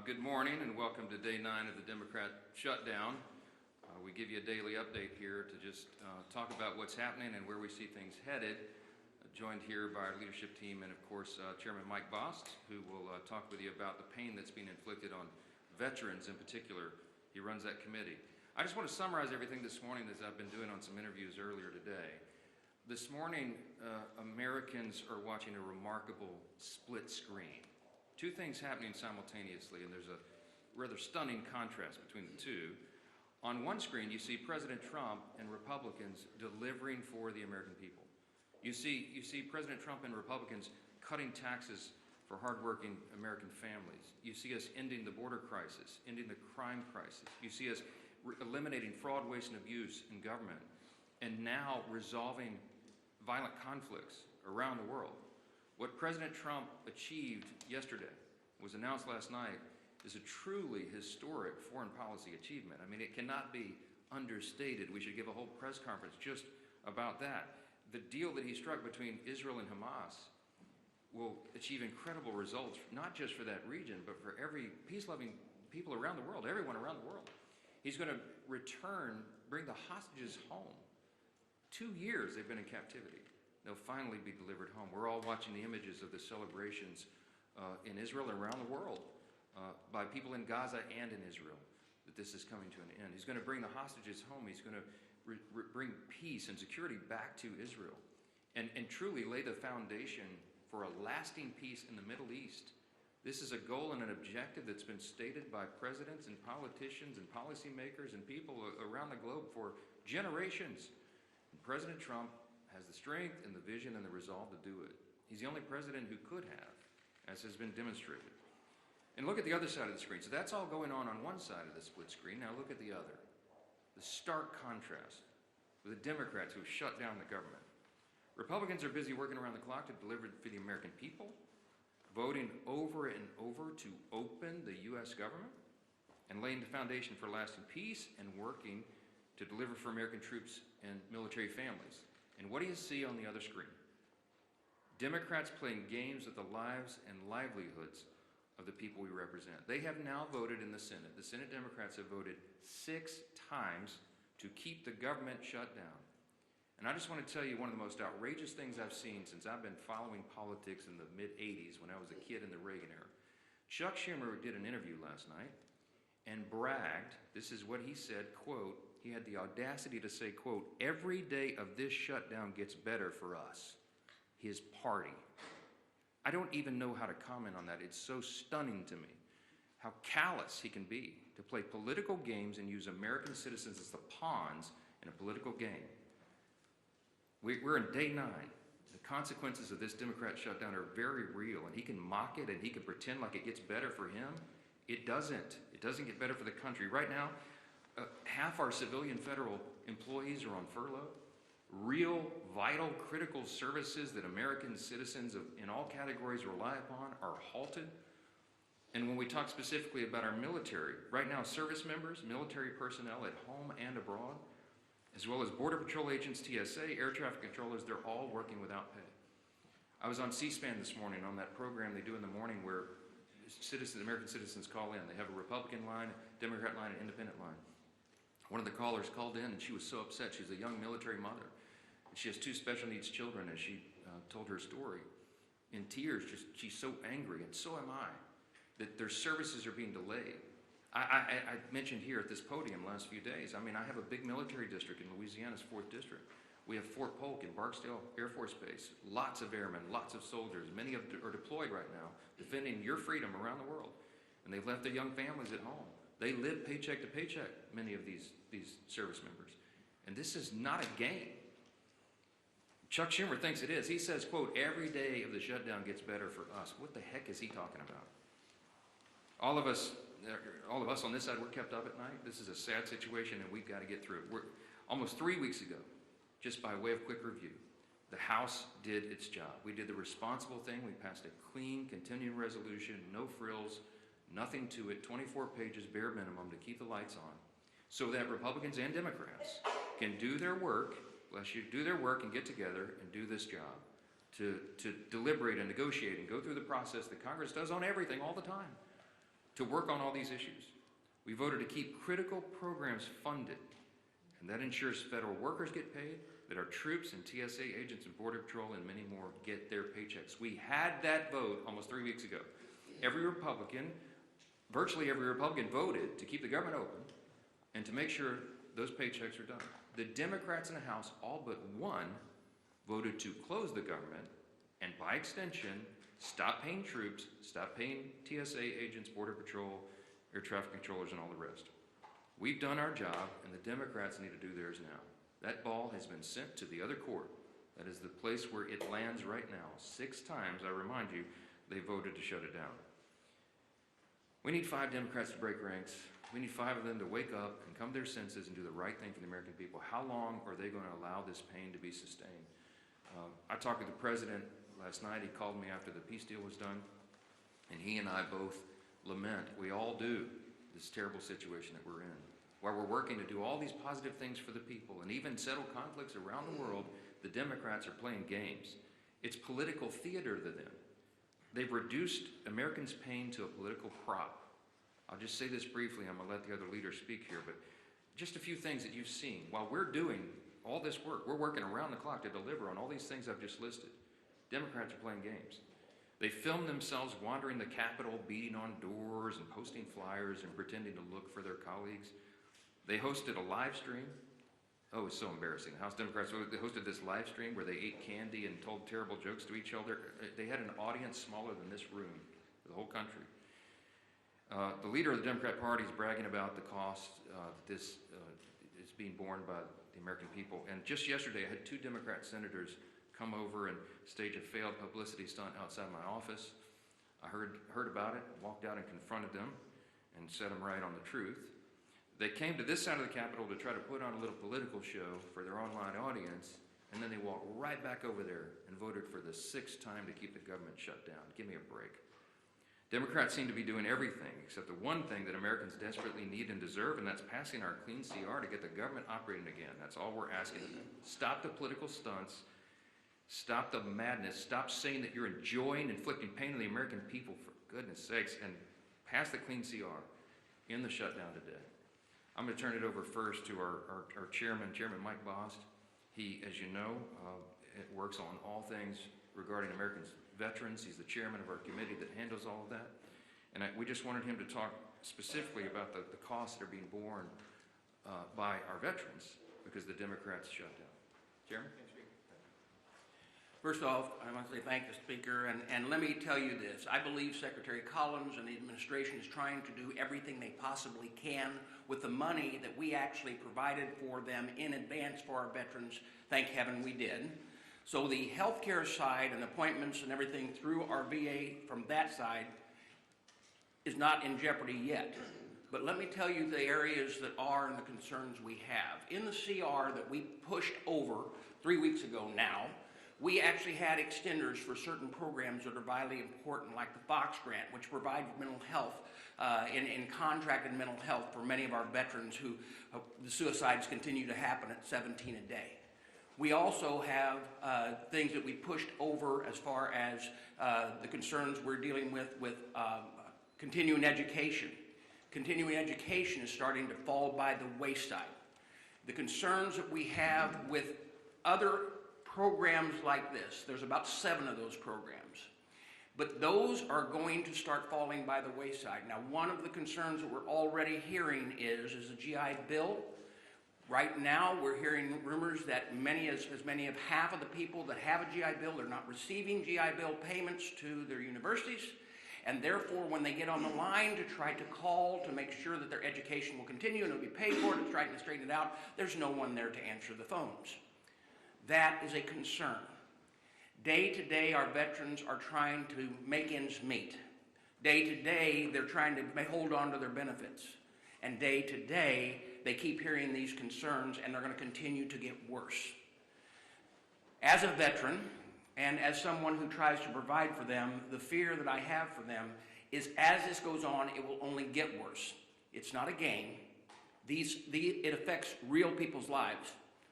Good morning and welcome to day 9 of the Democrat shutdown. We give you a daily update here to just talk about what's happening and where we see things headed. Joined here by our leadership team and, of course, Chairman Mike Bost, who will talk with you about the pain that's being inflicted on veterans in particular. He runs that committee. I just want to summarize everything this morning as I've been doing on some interviews earlier today. This morning, Americans are watching a remarkable split screen. Two things happening simultaneously, and there's a rather stunning contrast between the two. On one screen, you see President Trump and Republicans delivering for the American people. You see President Trump and Republicans cutting taxes for hardworking American families. You see us ending the border crisis, ending the crime crisis. You see us eliminating fraud, waste, and abuse in government, and now resolving violent conflicts around the world. What President Trump achieved yesterday, was announced last night, is a truly historic foreign policy achievement. I mean, it cannot be understated. We should give a whole press conference just about that. The deal that he struck between Israel and Hamas will achieve incredible results, not just for that region, but for every peace-loving people around the world, everyone around the world. He's going to bring the hostages home. 2 years they've been in captivity. They'll finally be delivered home. We're all watching the images of the celebrations in Israel and around the world by people in Gaza and in Israel, that this is coming to an end. He's going to bring the hostages home. He's going to bring peace and security back to Israel and truly lay the foundation for a lasting peace in the Middle East. This is a goal and an objective that's been stated by presidents and politicians and policymakers and people around the globe for generations. And President Trump has the strength and the vision and the resolve to do it. He's the only president who could have, as has been demonstrated. And look at the other side of the screen. So that's all going on one side of the split screen. Now look at the other. The stark contrast with the Democrats who have shut down the government. Republicans are busy working around the clock to deliver for the American people, voting over and over to open the U.S. government, and laying the foundation for lasting peace and working to deliver for American troops and military families. And what do you see on the other screen? Democrats playing games with the lives and livelihoods of the people we represent. They have now voted in the Senate. The Senate Democrats have voted 6 times to keep the government shut down. And I just want to tell you one of the most outrageous things I've seen since I've been following politics in the mid-'80s when I was a kid in the Reagan era. Chuck Schumer did an interview last night and bragged, this is what he said, quote, he had the audacity to say, quote, every day of this shutdown gets better for us, his party. I don't even know how to comment on that. It's so stunning to me how callous he can be to play political games and use American citizens as the pawns in a political game. We're in day 9. The consequences of this Democrat shutdown are very real, and he can mock it and he can pretend like it gets better for him. It doesn't. It doesn't get better for the country. Right now, half our civilian federal employees are on furlough. Real, vital, critical services that American citizens in all categories rely upon are halted. And when we talk specifically about our military, right now service members, military personnel at home and abroad, as well as Border Patrol agents, TSA, air traffic controllers, they're all working without pay. I was on C-SPAN this morning on that program they do in the morning where American citizens call in. They have a Republican line, Democrat line, and independent line. One of the callers called in and she was so upset. She's a young military mother. And she has 2 special needs children as she told her story. In tears, she's so angry, and so am I, that their services are being delayed. I mentioned here at this podium last few days, I mean, I have a big military district in Louisiana's 4th District. We have Fort Polk in Barksdale Air Force Base. Lots of airmen, lots of soldiers. Many of them are deployed right now, defending your freedom around the world. And they've left their young families at home. They live paycheck to paycheck, many of these service members. And this is not a game. Chuck Schumer thinks it is. He says, quote, every day of the shutdown gets better for us. What the heck is he talking about? All of us on this side, we're kept up at night. This is a sad situation, and we've got to get through it. Almost 3 weeks ago, just by way of quick review, the House did its job. We did the responsible thing. We passed a clean, continuing resolution, no frills, nothing to it, 24 pages, bare minimum, to keep the lights on, so that Republicans and Democrats can do their work, and get together and do this job, to deliberate and negotiate and go through the process that Congress does on everything all the time. to work on all these issues. We voted to keep critical programs funded, and that ensures federal workers get paid, that our troops and TSA agents and Border Patrol and many more get their paychecks. We had that vote almost 3 weeks ago. Virtually every Republican voted to keep the government open and to make sure those paychecks are done. The Democrats in the House, all but one, voted to close the government and, by extension, stop paying troops, stop paying TSA agents, Border Patrol, air traffic controllers, and all the rest. We've done our job, and the Democrats need to do theirs now. That ball has been sent to the other court. That is the place where it lands right now. 6 times, I remind you, they voted to shut it down. We need 5 Democrats to break ranks. We need 5 of them to wake up and come to their senses and do the right thing for the American people. How long are they going to allow this pain to be sustained? I talked with the president last night. He called me after the peace deal was done, and he and I both lament, we all do, this terrible situation that we're in. While we're working to do all these positive things for the people and even settle conflicts around the world, the Democrats are playing games. It's political theater to them. They've reduced Americans' pain to a political prop. I'll just say this briefly. I'm going to let the other leaders speak here, but just a few things that you've seen. While we're doing all this work, we're working around the clock to deliver on all these things I've just listed. Democrats are playing games. They film themselves wandering the Capitol, beating on doors and posting flyers and pretending to look for their colleagues. They hosted a live stream. Oh, it's so embarrassing. House Democrats, they hosted this live stream where they ate candy and told terrible jokes to each other. They had an audience smaller than this room for the whole country. The leader of the Democrat Party is bragging about the cost this is being borne by the American people. And just yesterday, I had 2 Democrat senators come over and stage a failed publicity stunt outside my office. I heard about it, walked out and confronted them and set them right on the truth. They came to this side of the Capitol to try to put on a little political show for their online audience, and then they walked right back over there and voted for the 6th time to keep the government shut down. Give me a break. Democrats seem to be doing everything except the one thing that Americans desperately need and deserve, and that's passing our clean CR to get the government operating again. That's all we're asking of them. Stop the political stunts. Stop the madness. Stop saying that you're enjoying inflicting pain on the American people, for goodness sakes, and pass the clean CR in the shutdown today. I'm going to turn it over first to our chairman, Chairman Mike Bost. He, as you know, works on all things regarding American veterans. He's the chairman of our committee that handles all of that. And we just wanted him to talk specifically about the costs that are being borne by our veterans because the Democrats shut down. Chairman? First off, I want to say thank the Speaker, and let me tell you this. I believe Secretary Collins and the administration is trying to do everything they possibly can with the money that we actually provided for them in advance for our veterans. Thank heaven we did. So the healthcare side and appointments and everything through our VA from that side is not in jeopardy yet. But let me tell you the areas that are and the concerns we have. In the CR that we pushed over 3 weeks ago now, we actually had extenders for certain programs that are vitally important, like the Fox Grant, which provides mental health, in contracted mental health for many of our veterans who the suicides continue to happen at 17 a day. We also have things that we pushed over as far as the concerns we're dealing with continuing education. Continuing education is starting to fall by the wayside. The concerns that we have with other programs like this, there's about 7 of those programs, but those are going to start falling by the wayside. Now, one of the concerns that we're already hearing is the GI Bill. Right now, we're hearing rumors that as many as half of the people that have a GI Bill are not receiving GI Bill payments to their universities, and therefore, when they get on the line to try to call to make sure that their education will continue and it'll be paid for, to try to straighten it out, there's no one there to answer the phones. That is a concern. Day to day, our veterans are trying to make ends meet. Day to day, they're trying to hold on to their benefits. And day to day, they keep hearing these concerns, and they're going to continue to get worse. As a veteran, and as someone who tries to provide for them, the fear that I have for them is as this goes on, it will only get worse. It's not a game. It affects real people's lives.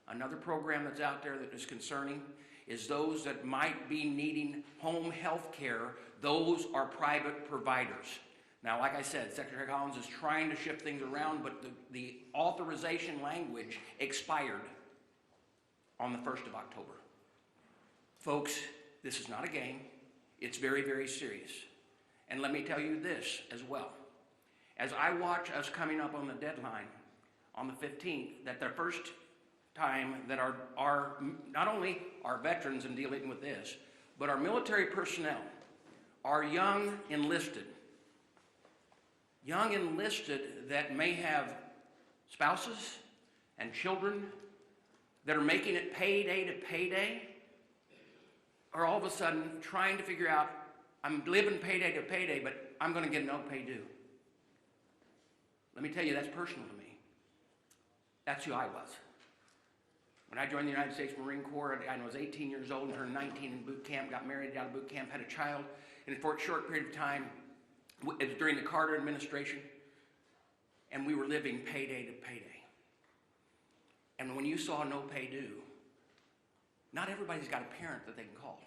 Another program that's out there that is concerning is those that might be needing home health care. Those are private providers. Now, like I said, Secretary Collins is trying to shift things around, but the authorization language expired on the 1st of October. Folks, this is not a game. It's very, very serious. And let me tell you this as well. As I watch us coming up on the deadline on the 15th, that the first time that our not only our veterans in dealing with this, but our military personnel, our young enlisted that may have spouses and children that are making it payday to payday, are all of a sudden trying to figure out, I'm living payday to payday, but I'm going to get no pay due. Let me tell you, that's personal to me. That's who I was. When I joined the United States Marine Corps, I was 18 years old and turned 19 in boot camp, got married out of boot camp, had a child, and for a short period of time, it was during the Carter administration, and we were living payday to payday. And when you saw no pay due, not everybody's got a parent that they can call.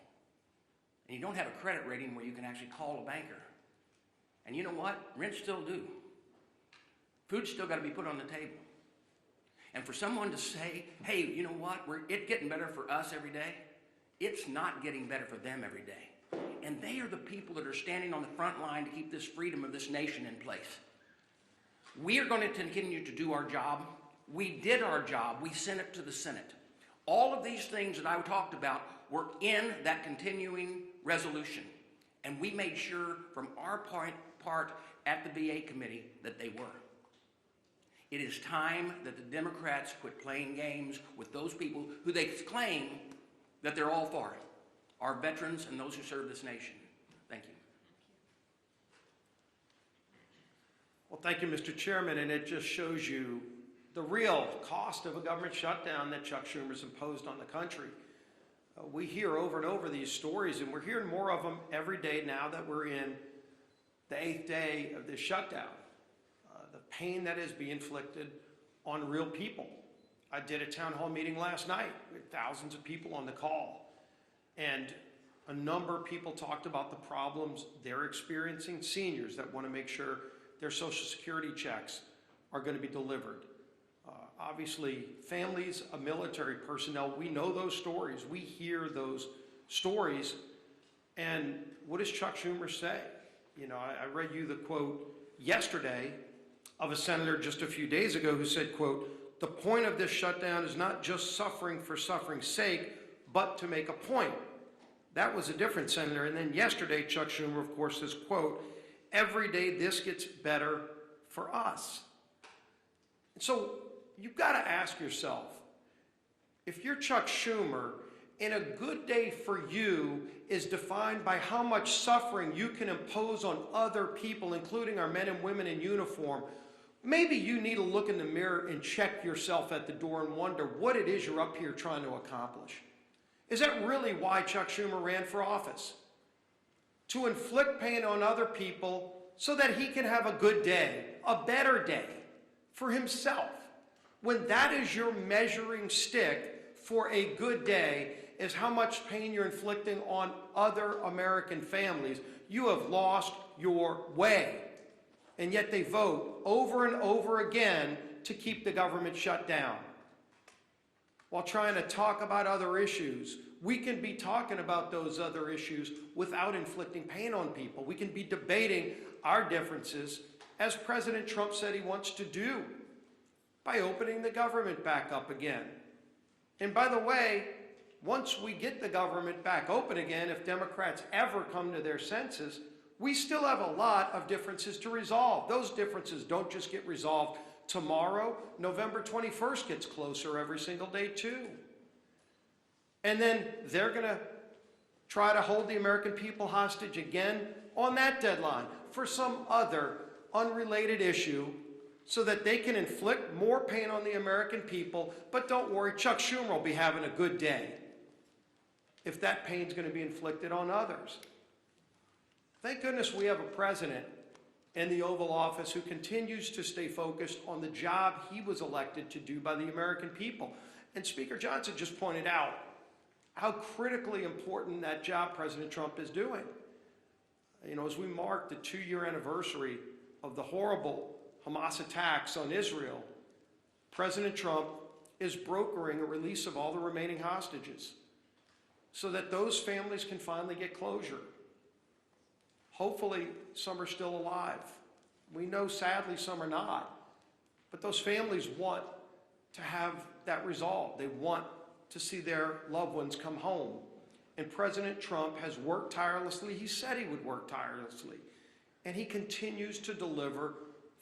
And you don't have a credit rating where you can actually call a banker. And you know what? Rent's still due. Food's still got to be put on the table. And for someone to say, hey, you know what? It's getting better for us every day. It's not getting better for them every day. And they are the people that are standing on the front line to keep this freedom of this nation in place. We are going to continue to do our job. We did our job. We sent it to the Senate. All of these things that I talked about were in that continuing resolution. And we made sure from our part at the VA committee that they were. It is time that the Democrats quit playing games with those people who they claim that they're all for, our veterans and those who serve this nation. Thank you. Well, thank you, Mr. Chairman, and it just shows you the real cost of a government shutdown that Chuck Schumer's imposed on the country. We hear over and over these stories, and we're hearing more of them every day now that we're in the 8th day of this shutdown. The pain that is being inflicted on real people. I did a town hall meeting last night with thousands of people on the call, and a number of people talked about the problems they're experiencing. Seniors that want to make sure their Social Security checks are going to be delivered. Obviously, families of military personnel, we know those stories. We hear those stories. And what does Chuck Schumer say? You know, I read you the quote yesterday of a senator just a few days ago who said, quote, "The point of this shutdown is not just suffering for suffering's sake, but to make a point." That was a different senator. And then yesterday, Chuck Schumer, of course, says, quote, "Every day this gets better for us." And so you've got to ask yourself, if you're Chuck Schumer, and a good day for you is defined by how much suffering you can impose on other people, including our men and women in uniform, maybe you need to look in the mirror and check yourself at the door and wonder what it is you're up here trying to accomplish. Is that really why Chuck Schumer ran for office? To inflict pain on other people so that he can have a good day, a better day for himself. When that is your measuring stick for a good day, is how much pain you're inflicting on other American families, you have lost your way. And yet they vote over and over again to keep the government shut down. While trying to talk about other issues, we can be talking about those other issues without inflicting pain on people. We can be debating our differences, as President Trump said he wants to do, by opening the government back up again. And by the way, once we get the government back open again, if Democrats ever come to their senses, we still have a lot of differences to resolve. Those differences don't just get resolved tomorrow. November 21st gets closer every single day too. And then they're going to try to hold the American people hostage again on that deadline for some other unrelated issue, so that they can inflict more pain on the American people. But don't worry, Chuck Schumer will be having a good day if that pain's going to be inflicted on others. Thank goodness we have a president in the Oval Office who continues to stay focused on the job he was elected to do by the American people. And Speaker Johnson just pointed out how critically important that job President Trump is doing. As we mark the 2-year anniversary of the horrible Hamas attacks on Israel, President Trump is brokering a release of all the remaining hostages so that those families can finally get closure. Hopefully, some are still alive. We know, sadly, some are not. But those families want to have that resolved. They want to see their loved ones come home. And President Trump has worked tirelessly. He said he would work tirelessly. And he continues to deliver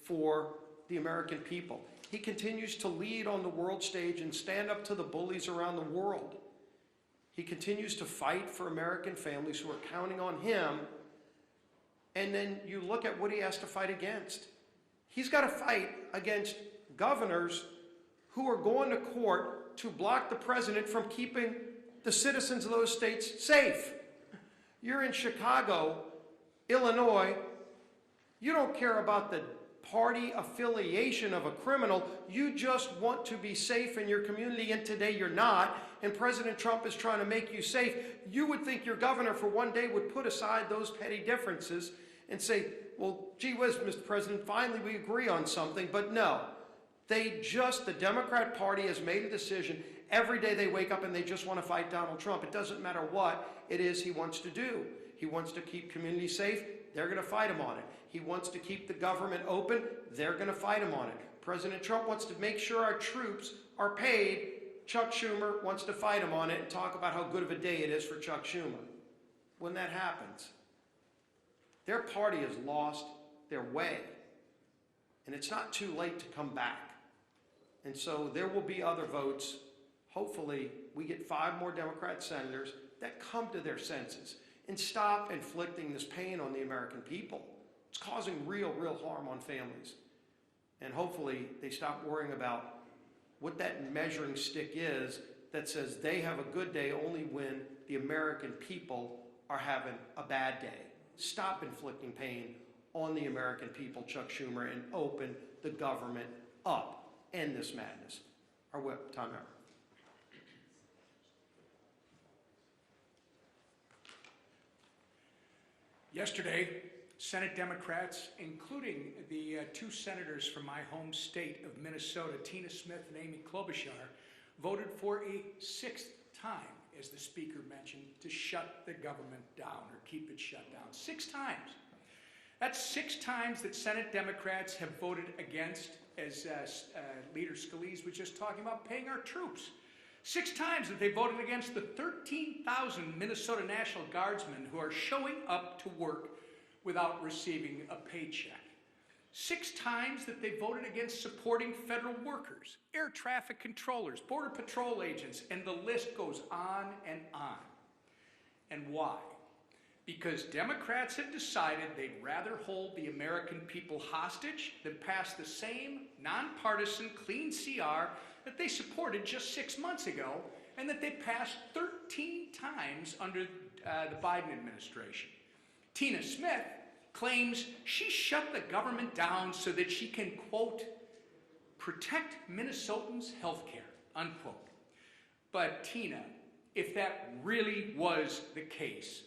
for the American people. He continues to lead on the world stage and stand up to the bullies around the world. He continues to fight for American families who are counting on him. And then you look at what he has to fight against. He's got to fight against governors who are going to court to block the president from keeping the citizens of those states safe. You're in Chicago, Illinois. You don't care about the party affiliation of a criminal. You just want to be safe in your community, and today you're not. And President Trump is trying to make you safe. You would think your governor for one day would put aside those petty differences and say, well, gee whiz, Mr. President, finally we agree on something. But no, the Democrat Party has made a decision. Every day they wake up and they just want to fight Donald Trump. It doesn't matter what it is he wants to do. He wants to keep communities safe. They're going to fight him on it. He wants to keep the government open. They're going to fight him on it. President Trump wants to make sure our troops are paid. Chuck Schumer wants to fight him on it and talk about how good of a day it is for Chuck Schumer. When that happens, their party has lost their way. And it's not too late to come back. And so there will be other votes. Hopefully, we get 5 more Democrat senators that come to their senses and stop inflicting this pain on the American people. It's causing real harm on families. And hopefully, they stop worrying about what that measuring stick is that says they have a good day only when the American people are having a bad day. Stop inflicting pain on the American people, Chuck Schumer, and open the government up. End this madness. Our whip, time out. Yesterday, Senate Democrats, including the 2 senators from my home state of Minnesota, Tina Smith and Amy Klobuchar, voted for a 6th time, as the Speaker mentioned, to shut the government down or keep it shut down. 6 times. That's 6 times that Senate Democrats have voted against, as Leader Scalise was just talking about, paying our troops. 6 times that they voted against the 13,000 Minnesota National Guardsmen who are showing up to work without receiving a paycheck. 6 times that they voted against supporting federal workers, air traffic controllers, border patrol agents, and the list goes on and on. And why? Because Democrats have decided they'd rather hold the American people hostage than pass the same nonpartisan clean CR that they supported just 6 months ago and that they passed 13 times under the Biden administration. Tina Smith claims she shut the government down so that she can, quote, protect Minnesotans' health care, unquote. But Tina, if that really was the case,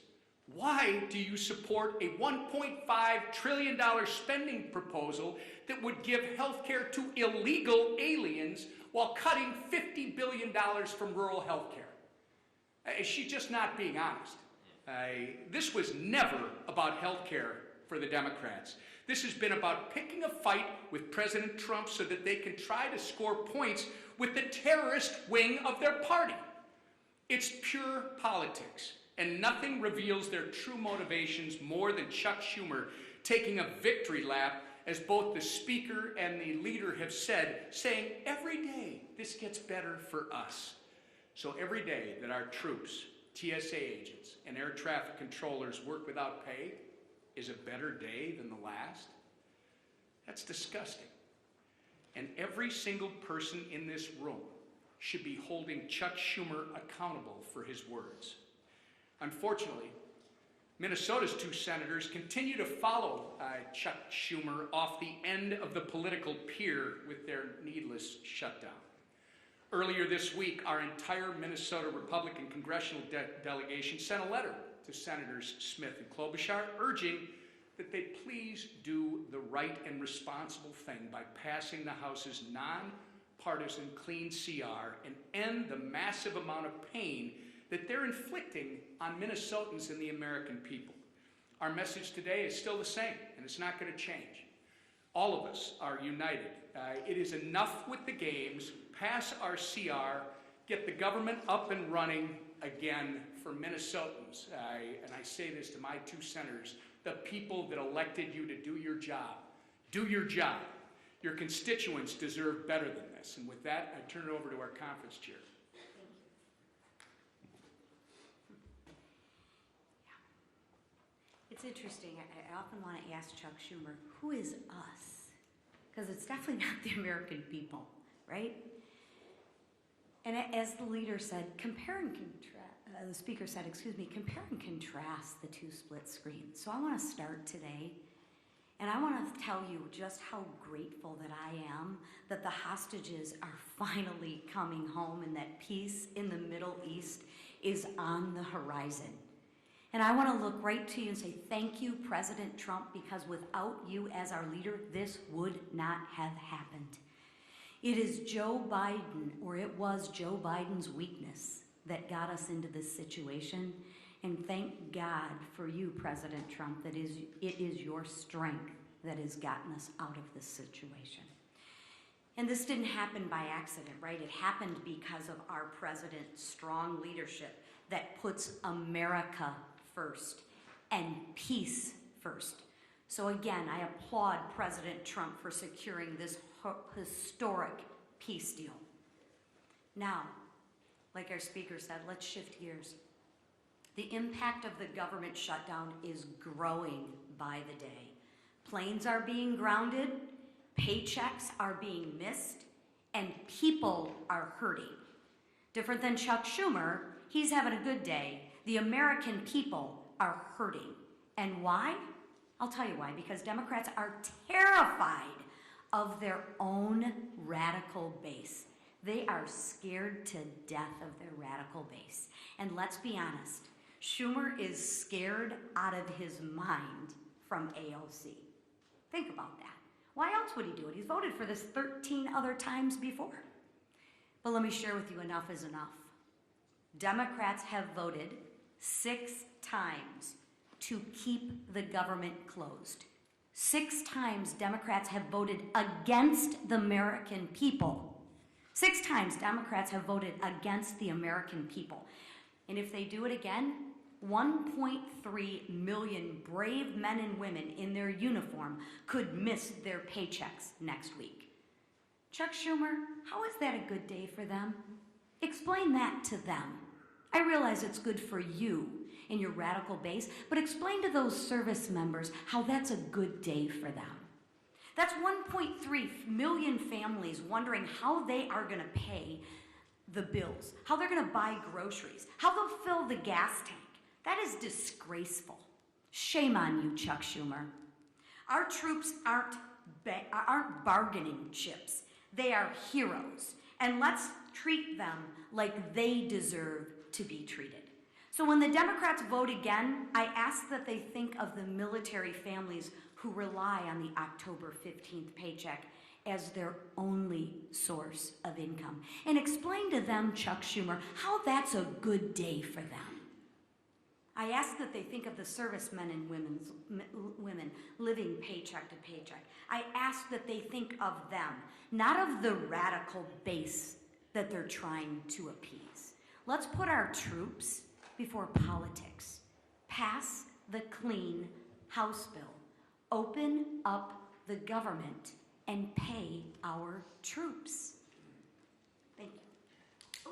why do you support a $1.5 trillion spending proposal that would give health care to illegal aliens while cutting $50 billion from rural health care? Is she just not being honest? This was never about health care for the Democrats. This has been about picking a fight with President Trump so that they can try to score points with the terrorist wing of their party. It's pure politics, and nothing reveals their true motivations more than Chuck Schumer taking a victory lap, as both the Speaker and the leader have said, saying every day this gets better for us. So every day that our troops, TSA agents, and air traffic controllers work without pay is a better day than the last? That's disgusting. And every single person in this room should be holding Chuck Schumer accountable for his words. Unfortunately, Minnesota's 2 senators continue to follow Chuck Schumer off the end of the political pier with their needless shutdown. Earlier this week, our entire Minnesota Republican congressional delegation sent a letter to Senators Smith and Klobuchar, urging that they please do the right and responsible thing by passing the House's nonpartisan clean CR and end the massive amount of pain that they're inflicting on Minnesotans and the American people. Our message today is still the same, and it's not going to change. All of us are united. It is enough with the games. Pass our CR. Get the government up and running again for Minnesotans. And I say this to my two senators, the people that elected you to do your job. Do your job. Your constituents deserve better than this. And with that, I turn it over to our conference chair. It's interesting. I often want to ask Chuck Schumer, who is us? Because it's definitely not the American people, right? And as the leader said, the speaker said, compare and contrast the two split screens. So I want to start today, and I want to tell you just how grateful that I am that the hostages are finally coming home and that peace in the Middle East is on the horizon. And I want to look right to you and say, thank you, President Trump, because without you as our leader, this would not have happened. It is Joe Biden, or it was Joe Biden's weakness that got us into this situation. And thank God for you, President Trump, that it is your strength that has gotten us out of this situation. And this didn't happen by accident, right? It happened because of our president's strong leadership that puts America first and peace first. So again, I applaud President Trump for securing this historic peace deal. Now, like our speaker said, let's shift gears. The impact of the government shutdown is growing by the day. Planes are being grounded, paychecks are being missed, and people are hurting. Different than Chuck Schumer, he's having a good day. The American people are hurting. And why? I'll tell you why. Because Democrats are terrified of their own radical base. They are scared to death of their radical base. And let's be honest, Schumer is scared out of his mind from AOC. Think about that. Why else would he do it? He's voted for this 13 other times before. But let me share with you, enough is enough. Democrats have voted 6 times to keep the government closed. 6 times Democrats have voted against the American people. 6 times Democrats have voted against the American people. And if they do it again, 1.3 million brave men and women in their uniform could miss their paychecks next week. Chuck Schumer, how is that a good day for them? Explain that to them. I realize it's good for you and your radical base, but explain to those service members how that's a good day for them. That's 1.3 million families wondering how they are going to pay the bills, how they're going to buy groceries, how they'll fill the gas tank. That is disgraceful. Shame on you, Chuck Schumer. Our troops aren't bargaining chips. They are heroes. And let's treat them like they deserve to be treated. So when the Democrats vote again, I ask that they think of the military families who rely on the October 15th paycheck as their only source of income. And explain to them, Chuck Schumer, how that's a good day for them. I ask that they think of the servicemen and women living paycheck to paycheck. I ask that they think of them, not of the radical base that they're trying to appease. Let's put our troops before politics. Pass the clean House bill. Open up the government and pay our troops. Thank you.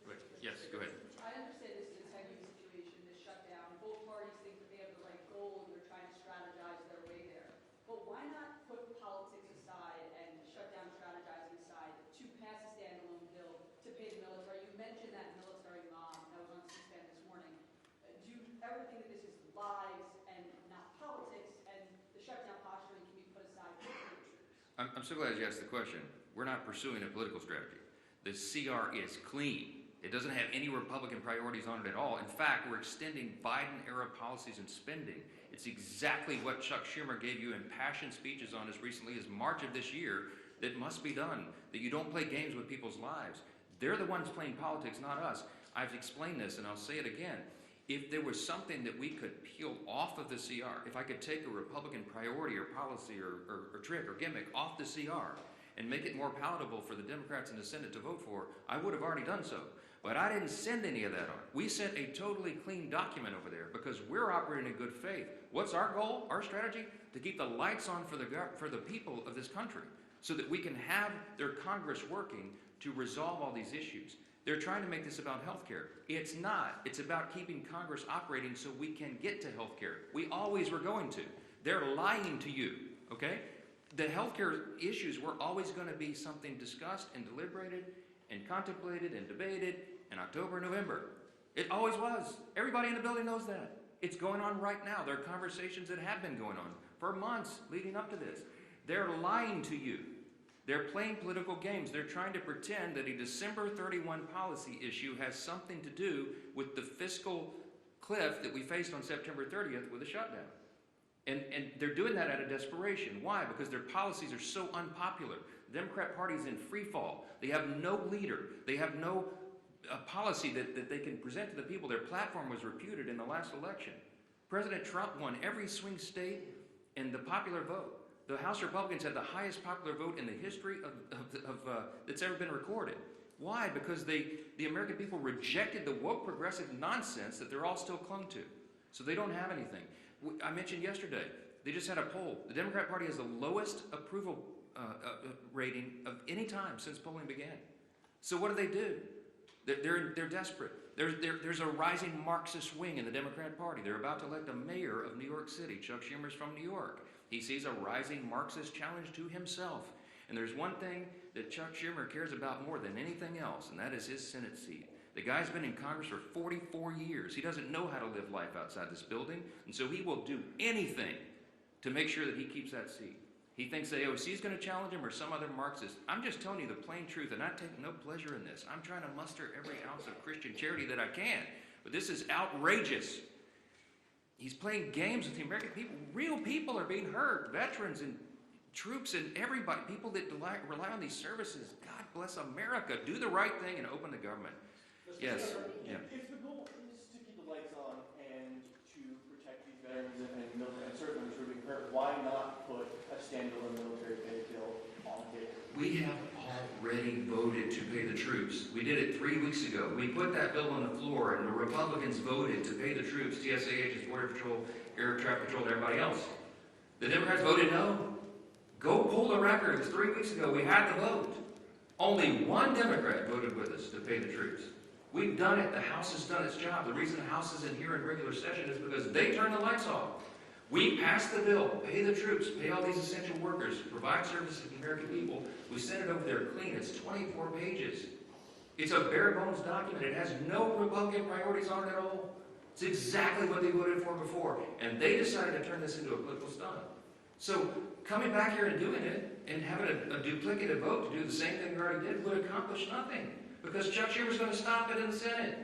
Wait, yes, go ahead. I understand this is a tense situation, this shutdown. Both parties think that they have the right goal and they're trying to strategize their way there. But why not put politics aside and shutdown strategizing aside to pass a standalone bill to pay the military? You mentioned that military mom that was on C-SPAN this morning. Do you ever think that this is lives and not politics, and the shutdown posturing can be put aside for the troops? I'm so glad you asked the question. We're not pursuing a political strategy. The CR is clean. It doesn't have any Republican priorities on it at all. In fact, we're extending Biden-era policies and spending. It's exactly what Chuck Schumer gave you impassioned speeches on as recently as March of this year, that must be done, that you don't play games with people's lives. They're the ones playing politics, not us. I've explained this, and I'll say it again. If there was something that we could peel off of the CR, if I could take a Republican priority or policy or trick or gimmick off the CR and make it more palatable for the Democrats in the Senate to vote for, I would have already done so. But I didn't send any of that on. We sent a totally clean document over there because we're operating in good faith. What's our goal, our strategy? To keep the lights on for the people of this country so that we can have their Congress working to resolve all these issues. They're trying to make this about health care. It's not. It's about keeping Congress operating so we can get to health care. We always were going to. They're lying to you, okay? The health care issues were always going to be something discussed and deliberated and contemplated and debated in October, November. It always was. Everybody in the building knows that. It's going on right now. There are conversations that have been going on for months leading up to this. They're lying to you. They're playing political games. They're trying to pretend that a December 31 policy issue has something to do with the fiscal cliff that we faced on September 30th with a shutdown. And they're doing that out of desperation. Why? Because their policies are so unpopular. The Democrat Party is in free fall. They have no leader. They have no policy that they can present to the people. Their platform was reputed in the last election. President Trump won every swing state in the popular vote. The House Republicans had the highest popular vote in the history that's ever been recorded. Why? Because the American people rejected the woke progressive nonsense that they're all still clung to. So they don't have anything. I mentioned yesterday, they just had a poll. The Democrat Party has the lowest approval rating of any time since polling began. So what do? They're desperate. There's a rising Marxist wing in the Democrat Party. They're about to elect a mayor of New York City. Chuck Schumer's from New York. He sees a rising Marxist challenge to himself. And there's one thing that Chuck Schumer cares about more than anything else, and that is his Senate seat. The guy's been in Congress for 44 years. He doesn't know how to live life outside this building, and so he will do anything to make sure that he keeps that seat. He thinks the AOC is going to challenge him or some other Marxist. I'm just telling you the plain truth, and I take no pleasure in this. I'm trying to muster every ounce of Christian charity that I can, but this is outrageous. He's playing games with the American people. Real people are being hurt. Veterans and troops and everybody, people that rely on these services. God bless America. Do the right thing and open the government. Yes. Yeah. If the goal is to keep the lights on and to protect these veterans and service members who are being hurt, why not put a standalone military pay bill on the table? We have already voted to pay the troops. We did it 3 weeks ago. We put that bill on the floor, and the Republicans voted to pay the troops, TSA agents, Border Patrol, Air Traffic Patrol, and everybody else. The Democrats voted no. Go pull the record. It was 3 weeks ago. We had the vote. Only one Democrat voted with us to pay the troops. We've done it. The House has done its job. The reason the House isn't here in regular session is because they turned the lights off. We passed the bill, pay the troops, pay all these essential workers, provide services to the American people. We sent it over there clean. It's 24 pages. It's a bare bones document. It has no Republican priorities on it at all. It's exactly what they voted for before. And they decided to turn this into a political stunt. So coming back here and doing it and having a duplicative vote to do the same thing we already did would accomplish nothing. Because Chuck Schumer's going to stop it in the Senate.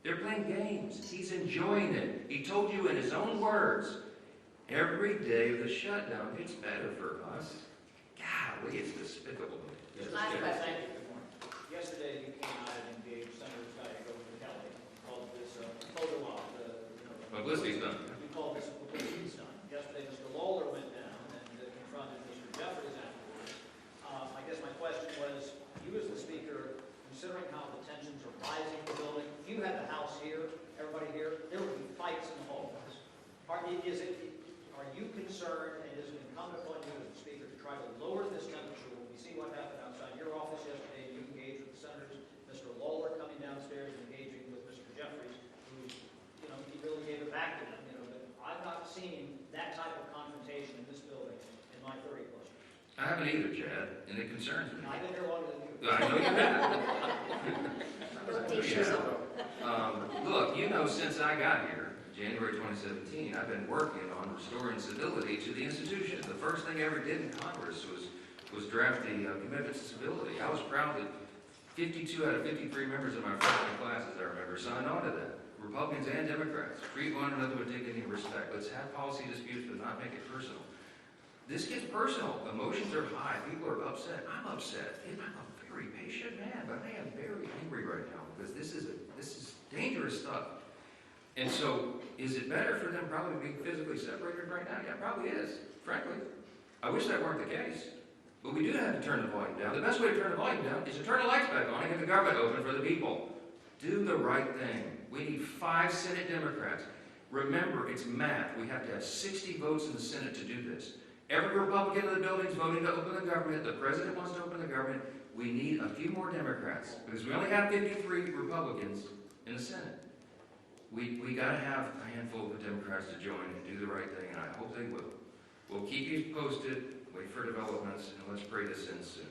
They're playing games. He's enjoying it. He told you in his own words, every day of the shutdown gets better for us. Golly, it's despicable. Yes, Last yes. question. Yesterday, you came out and engaged Senator Kelly, called this photo op. Publicity's done. You called this a publicity stunt. Yesterday, Mr. Lawler went down and confronted Mr. Jeffries afterwards. I guess my question was, you as the speaker, considering how the tensions are rising in the building, if you had the House here, everybody here, there would be fights in the hallways. Are you concerned, and is it incumbent upon you as the speaker to try to lower this temperature? When we see what happened outside your office yesterday, you engaged with the senators, Mr. Lawler coming downstairs and engaging with Mr. Jeffries, who, he really gave it back to them, but I've not seen that type of confrontation in this building in my 30 plus years. I haven't either, Chad, and it concerns me. I've been here longer than you. I know you have. Look, since I got here, January 2017, I've been working on restoring civility to the institution. The first thing I ever did in Congress was draft the commitment to civility. I was proud that 52 out of 53 members of my freshman class, as I remember, signed on to that. Republicans and Democrats. Treat one another with dignity and respect. Let's have policy disputes, but not make it personal. This gets personal. Emotions are high. People are upset. I'm upset. I'm a very patient man, but I am very angry right now because this is dangerous stuff. And so, is it better for them probably being physically separated right now? Yeah, it probably is, frankly. I wish that weren't the case. But we do have to turn the volume down. The best way to turn the volume down is to turn the lights back on and get the government open for the people. Do the right thing. We need 5 Senate Democrats. Remember, it's math. We have to have 60 votes in the Senate to do this. Every Republican in the building is voting to open the government. The president wants to open the government. We need a few more Democrats because we only have 53 Republicans in the Senate. We got to have a handful of Democrats to join and do the right thing, and I hope they will. We'll keep you posted, wait for developments, and let's pray this ends soon.